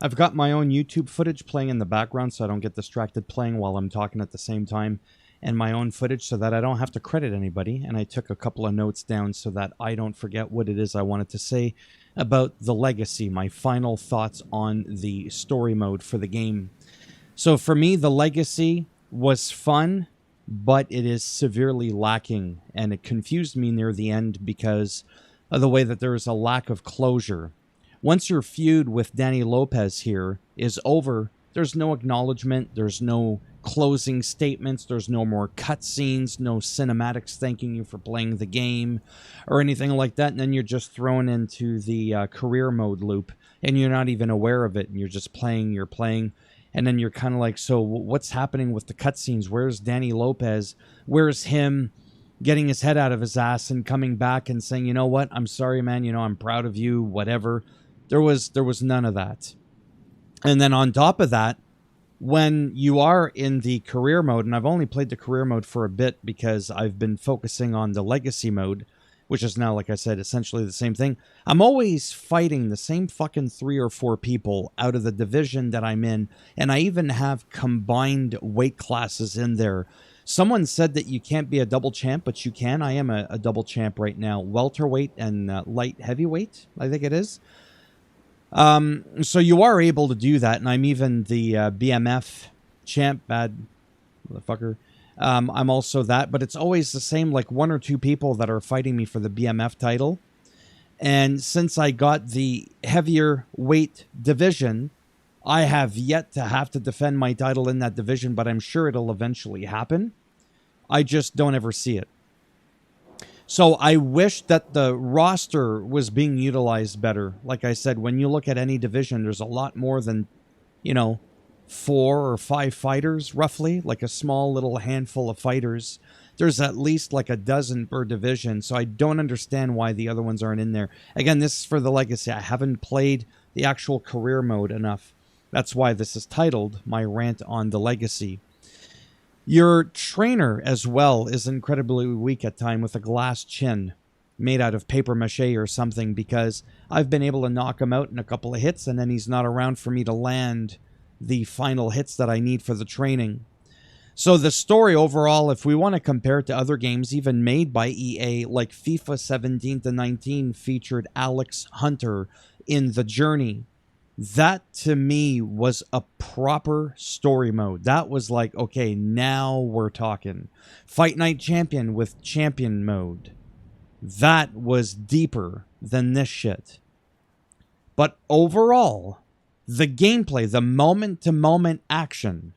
I've got my own YouTube footage playing in the background so I don't get distracted playing while I'm talking at the same time, and my own footage so that I don't have to credit anybody. And I took a couple of notes down so that I don't forget what it is I wanted to say about the legacy, my final thoughts on the story mode for the game. So for me, the legacy was fun, but it is severely lacking, and it confused me near the end because of the way that there is a lack of closure. Once your feud with Danny Lopez here is over, there's no acknowledgement, there's no closing statements, there's no more cutscenes, no cinematics thanking you for playing the game or anything like that, and then you're just thrown into the career mode loop, and you're not even aware of it, and you're just playing, and then you're kind of like, so what's happening with the cutscenes? Where's Danny Lopez? Where's him getting his head out of his ass and coming back and saying, you know what, I'm sorry, man, I'm proud of you, whatever. There was none of that. And then on top of that, when you are in the career mode, and I've only played the career mode for a bit because I've been focusing on the legacy mode, which is now, like I said, essentially the same thing. I'm always fighting the same fucking 3 or 4 people out of the division that I'm in, and I even have combined weight classes in there. Someone said that you can't be a double champ, but you can. I am a double champ right now. Welterweight and light heavyweight, I think it is. So you are able to do that, and I'm even the BMF champ, bad motherfucker. I'm also that, but it's always the same, like 1 or 2 people that are fighting me for the BMF title. And since I got the heavier weight division, I have yet to have to defend my title in that division, but I'm sure it'll eventually happen. I just don't ever see it. So I wish that the roster was being utilized better. Like I said, when you look at any division, there's a lot more than, 4 or 5 fighters, roughly, like a small little handful of fighters. There's at least like a dozen per division, so I don't understand why the other ones aren't in there. Again, this is for the legacy. I haven't played the actual career mode enough. That's why this is titled My Rant on the Legacy. Your trainer as well is incredibly weak at time with a glass chin made out of paper mache or something, because I've been able to knock him out in a couple of hits and then he's not around for me to land the final hits that I need for the training. So the story overall, if we want to compare it to other games even made by EA, like FIFA 17 to 19 featured Alex Hunter in The Journey. That, to me, was a proper story mode. That was like, okay, now we're talking. Fight Night Champion with Champion mode. That was deeper than this shit. But overall, the gameplay, the moment-to-moment action,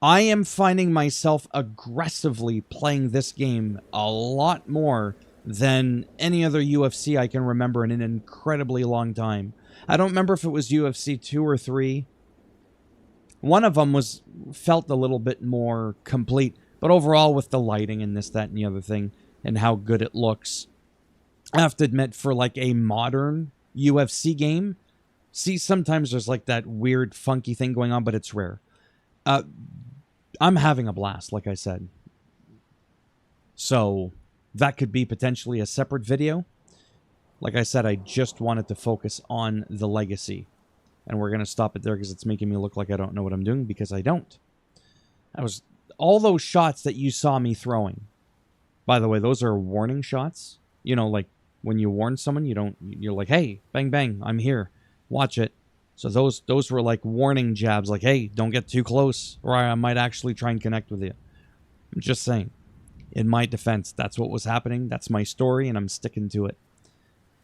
I am finding myself aggressively playing this game a lot more than any other UFC I can remember in an incredibly long time. I don't remember if it was UFC 2 or 3. One of them felt a little bit more complete, but overall with the lighting and this, that, and the other thing, and how good it looks, I have to admit, for like a modern UFC game, see, sometimes there's like that weird, funky thing going on, but it's rare. I'm having a blast, like I said. So that could be potentially a separate video. Like I said, I just wanted to focus on the legacy. And we're going to stop it there because it's making me look like I don't know what I'm doing, because I don't. All those shots that you saw me throwing. By the way, those are warning shots. Like when you warn someone, you're like, hey, bang, bang, I'm here. Watch it. So those were like warning jabs, like, hey, don't get too close, or I might actually try and connect with you. I'm just saying. In my defense, that's what was happening. That's my story, and I'm sticking to it.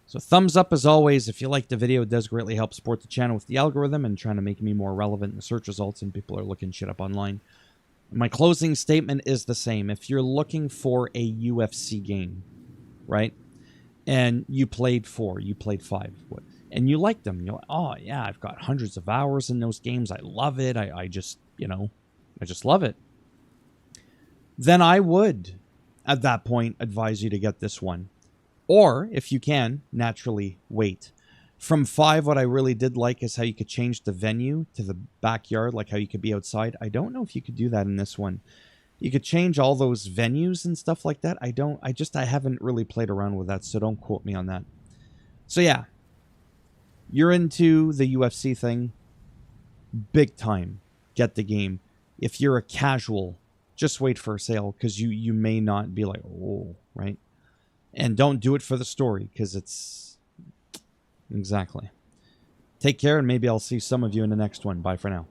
So thumbs up as always. If you liked the video, it does greatly help support the channel with the algorithm and trying to make me more relevant in the search results, and people are looking shit up online. My closing statement is the same. If you're looking for a UFC game, right, and you played 4, you played 5, and you liked them, you're like, oh yeah, I've got hundreds of hours in those games, I love it, I just love it, then I would, at that point, advise you to get this one. Or, if you can, naturally wait. From 5, what I really did like is how you could change the venue to the backyard, like how you could be outside. I don't know if you could do that in this one. You could change all those venues and stuff like that. I haven't really played around with that, so don't quote me on that. So yeah, you're into the UFC thing, big time, get the game. If you're a casual, just wait for a sale, because you may not be like, oh, right? And don't do it for the story, because it's... Exactly. Take care, and maybe I'll see some of you in the next one. Bye for now.